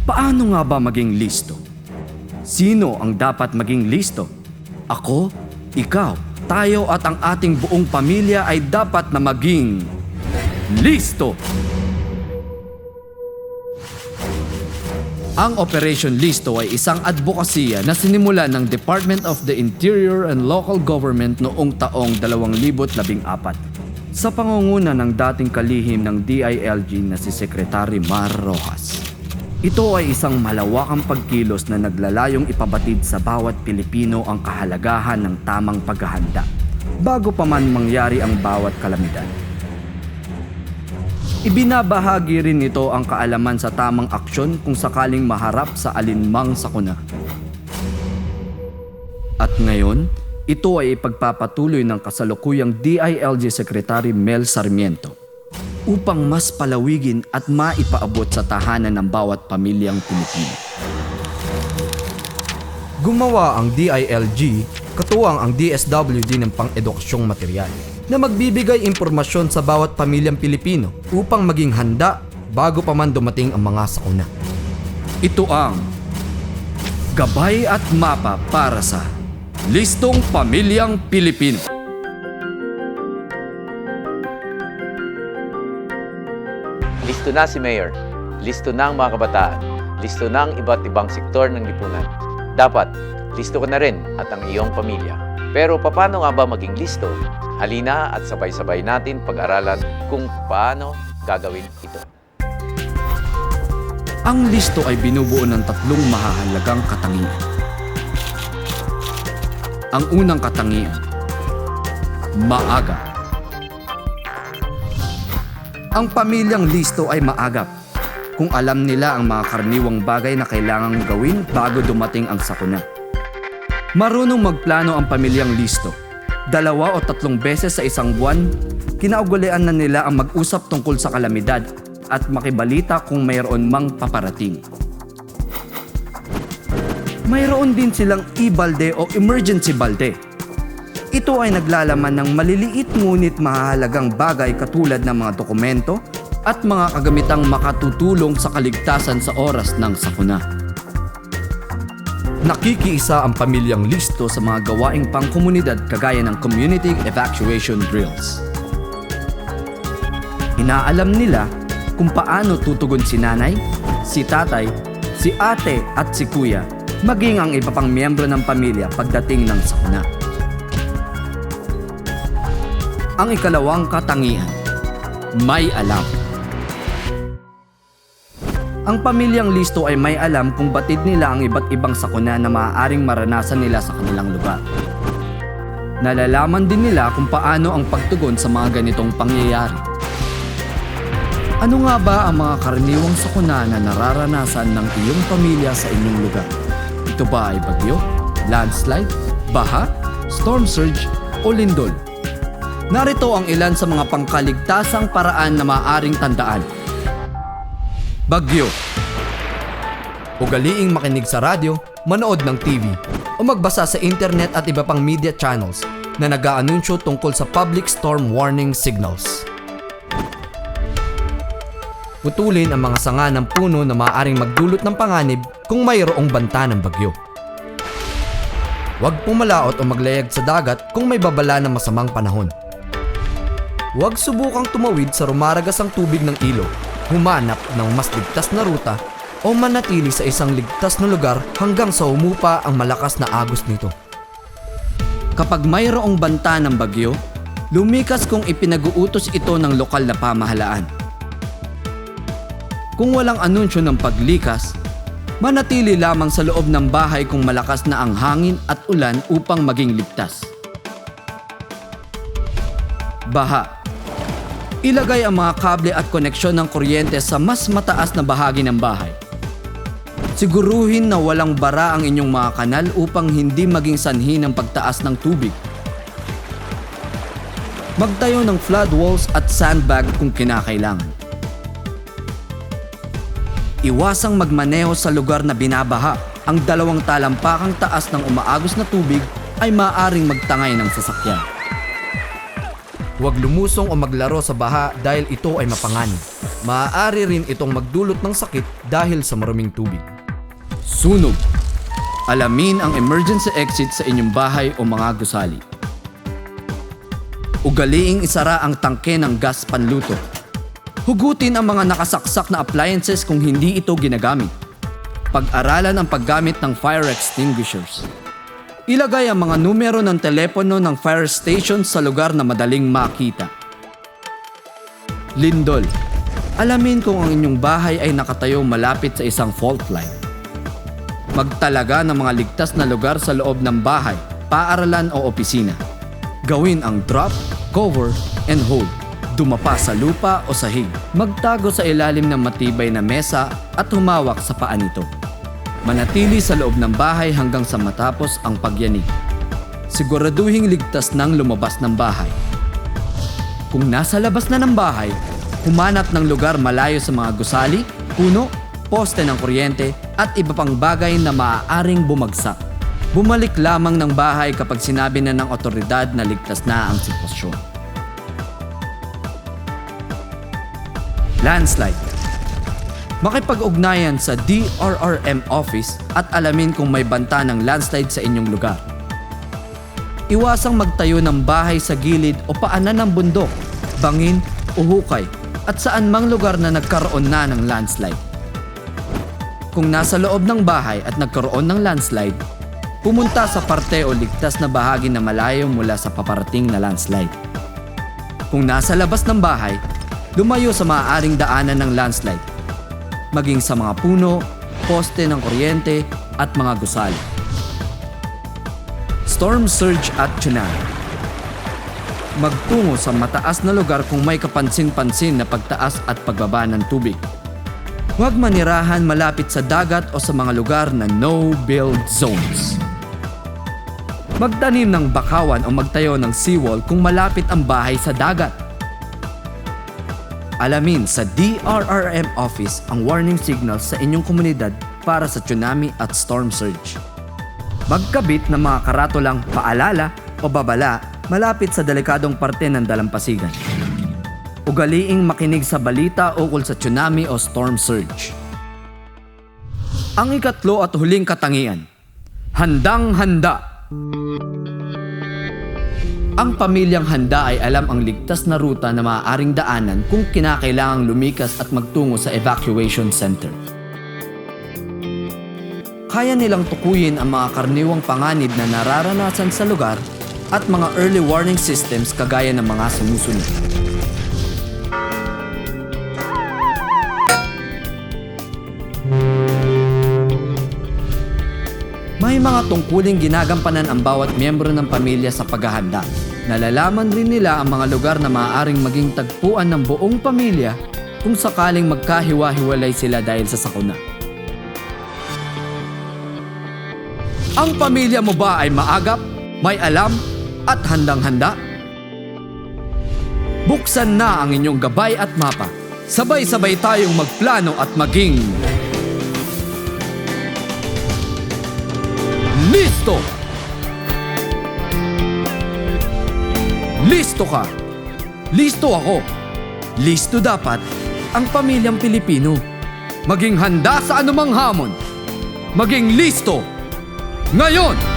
Paano nga ba maging listo? Sino ang dapat maging listo? Ako, ikaw, tayo at ang ating buong pamilya ay dapat na maging listo. Ang Operation Listo ay isang advokasya na sinimulan ng Department of the Interior and Local Government noong taong 2014 sa pangunguna ng dating kalihim ng DILG na si Secretary Mar Rojas. Ito ay isang malawakang pagkilos na naglalayong ipabatid sa bawat Pilipino ang kahalagahan ng tamang paghahanda bago pa man mangyari ang bawat kalamidad. Ibinabahagi rin nito ang kaalaman sa tamang aksyon kung sakaling maharap sa alinmang sakuna. At ngayon, ito ay ipagpapatuloy ng kasalukuyang DILG Secretary Mel Sarmiento upang mas palawigin at maipaabot sa tahanan ng bawat pamilyang Pilipino. Gumawa ang DILG, katuwang ang DSWD ng pang-edukasyong material na magbibigay impormasyon sa bawat pamilyang Pilipino upang maging handa bago pa man dumating ang mga sakuna. Ito ang gabay at mapa para sa Listong Pamilyang Pilipino. Listo na si Mayor, listo na ang mga kabataan, listo na ang iba't ibang sektor ng lipunan. Dapat, listo ka na rin at ang iyong pamilya. Pero paano nga ba maging listo? Halina at sabay-sabay natin pag-aralan kung paano gagawin ito. Ang listo ay binubuo ng tatlong mahahalagang katangian. Ang unang katangian, maaga. Ang pamilyang listo ay maagap kung alam nila ang mga karaniwang bagay na kailangang gawin bago dumating ang sakuna. Marunong magplano ang pamilyang listo. 2 o 3 beses sa isang buwan, kinaugalian na nila ang mag-usap tungkol sa kalamidad at makibalita kung mayroon mang paparating. Mayroon din silang e-balde o emergency balde. Ito ay naglalaman ng maliliit ngunit mahalagang bagay katulad ng mga dokumento at mga kagamitang makatutulong sa kaligtasan sa oras ng sakuna. Nakikiisa ang pamilyang listo sa mga gawaing pangkomunidad kagaya ng community evacuation drills. Inaalam nila kung paano tutugon si nanay, si tatay, si ate at si kuya, maging ang iba pang miyembro ng pamilya pagdating ng sakuna. Ang ikalawang katangian, may alam. Ang pamilyang listo ay may alam kung batid nila ang iba't ibang sakuna na maaaring maranasan nila sa kanilang lugar. Nalalaman din nila kung paano ang pagtugon sa mga ganitong pangyayari. Ano nga ba ang mga karaniwang sakuna na nararanasan ng iyong pamilya sa inyong lugar? Ito ba ay bagyo, landslide, baha, storm surge o lindol? Narito ang ilan sa mga pangkaligtasang paraan na maaaring tandaan. Bagyo. Ugaliing makinig sa radyo, manood ng TV, o magbasa sa internet at iba pang media channels na nag-aanunsyo tungkol sa public storm warning signals. Putulin ang mga sanga ng puno na maaaring magdulot ng panganib kung mayroong banta ng bagyo. Huwag pumalaot o maglayag sa dagat kung may babala ng masamang panahon. Huwag subukang tumawid sa rumaragasang tubig ng ilog, humanap ng mas ligtas na ruta o manatili sa isang ligtas na lugar hanggang sa humupa ang malakas na agos nito. Kapag mayroong banta ng bagyo, lumikas kung ipinag-uutos ito ng lokal na pamahalaan. Kung walang anunsyo ng paglikas, manatili lamang sa loob ng bahay kung malakas na ang hangin at ulan upang maging ligtas. Baha. Ilagay ang mga kable at koneksyon ng kuryente sa mas mataas na bahagi ng bahay. Siguruhin na walang bara ang inyong mga kanal upang hindi maging sanhi ng pagtaas ng tubig. Magtayo ng flood walls at sandbag kung kinakailangan. Iwasang magmaneho sa lugar na binabaha. Ang 2 talampakang taas ng umaagos na tubig ay maaaring magtangay ng sasakyan. Huwag lumusong o maglaro sa baha dahil ito ay mapanganib. Maaari rin itong magdulot ng sakit dahil sa maruming tubig. Sunog. Alamin ang emergency exit sa inyong bahay o mga gusali. Ugaliing isara ang tangke ng gas panluto. Hugutin ang mga nakasaksak na appliances kung hindi ito ginagamit. Pag-aralan ang paggamit ng fire extinguishers. Ilagay ang mga numero ng telepono ng fire station sa lugar na madaling makita. Lindol. Alamin kung ang inyong bahay ay nakatayo malapit sa isang fault line. Magtalaga ng mga ligtas na lugar sa loob ng bahay, paaralan o opisina. Gawin ang drop, cover, and hold. Dumapa sa lupa o sahig. Magtago sa ilalim ng matibay na mesa at humawak sa paa nito. Manatili sa loob ng bahay hanggang sa matapos ang pagyanig. Siguraduhing ligtas nang lumabas ng bahay. Kung nasa labas na ng bahay, humanap ng lugar malayo sa mga gusali, puno, poste ng kuryente at iba pang bagay na maaaring bumagsak. Bumalik lamang ng bahay kapag sinabi na ng otoridad na ligtas na ang sitwasyon. Landslide. Makipag-ugnayan sa DRRM office at alamin kung may banta ng landslide sa inyong lugar. Iwasang magtayo ng bahay sa gilid o paanan ng bundok, bangin o hukay at saan mang lugar na nagkaroon na ng landslide. Kung nasa loob ng bahay at nagkaroon ng landslide, pumunta sa parte o ligtas na bahagi na malayo mula sa paparating na landslide. Kung nasa labas ng bahay, lumayo sa maaaring daanan ng landslide, maging sa mga puno, poste ng kuryente at mga gusali. Storm surge at tsunami. Magtungo sa mataas na lugar kung may kapansin-pansin na pagtaas at pagbaba ng tubig. Huwag manirahan malapit sa dagat o sa mga lugar na no-build zones. Magtanim ng bakawan o magtayo ng seawall kung malapit ang bahay sa dagat. Alamin sa DRRM office ang warning signals sa inyong komunidad para sa tsunami at storm surge. Magkabit ng mga karatolang paalala o babala malapit sa delikadong parte ng dalampasigan. Ugaliing makinig sa balita ukol sa tsunami o storm surge. Ang ikatlo at huling katangian, handang-handa. Ang pamilyang handa ay alam ang ligtas na ruta na maaaring daanan kung kinakailangang lumikas at magtungo sa evacuation center. Kaya nilang tukuyin ang mga karaniwang panganib na nararanasan sa lugar at mga early warning systems kagaya ng mga sumusunod. May mga tungkuling ginagampanan ang bawat miyembro ng pamilya sa paghahanda. Nalalaman rin nila ang mga lugar na maaaring maging tagpuan ng buong pamilya kung sakaling magkahiwa-hiwalay sila dahil sa sakuna. Ang pamilya mo ba ay maagap, may alam, at handang-handa? Buksan na ang inyong gabay at mapa. Sabay-sabay tayong magplano at maging listo! Listo ka! Listo ako! Listo dapat ang pamilyang Pilipino. Maging handa sa anumang hamon. Maging listo! Ngayon!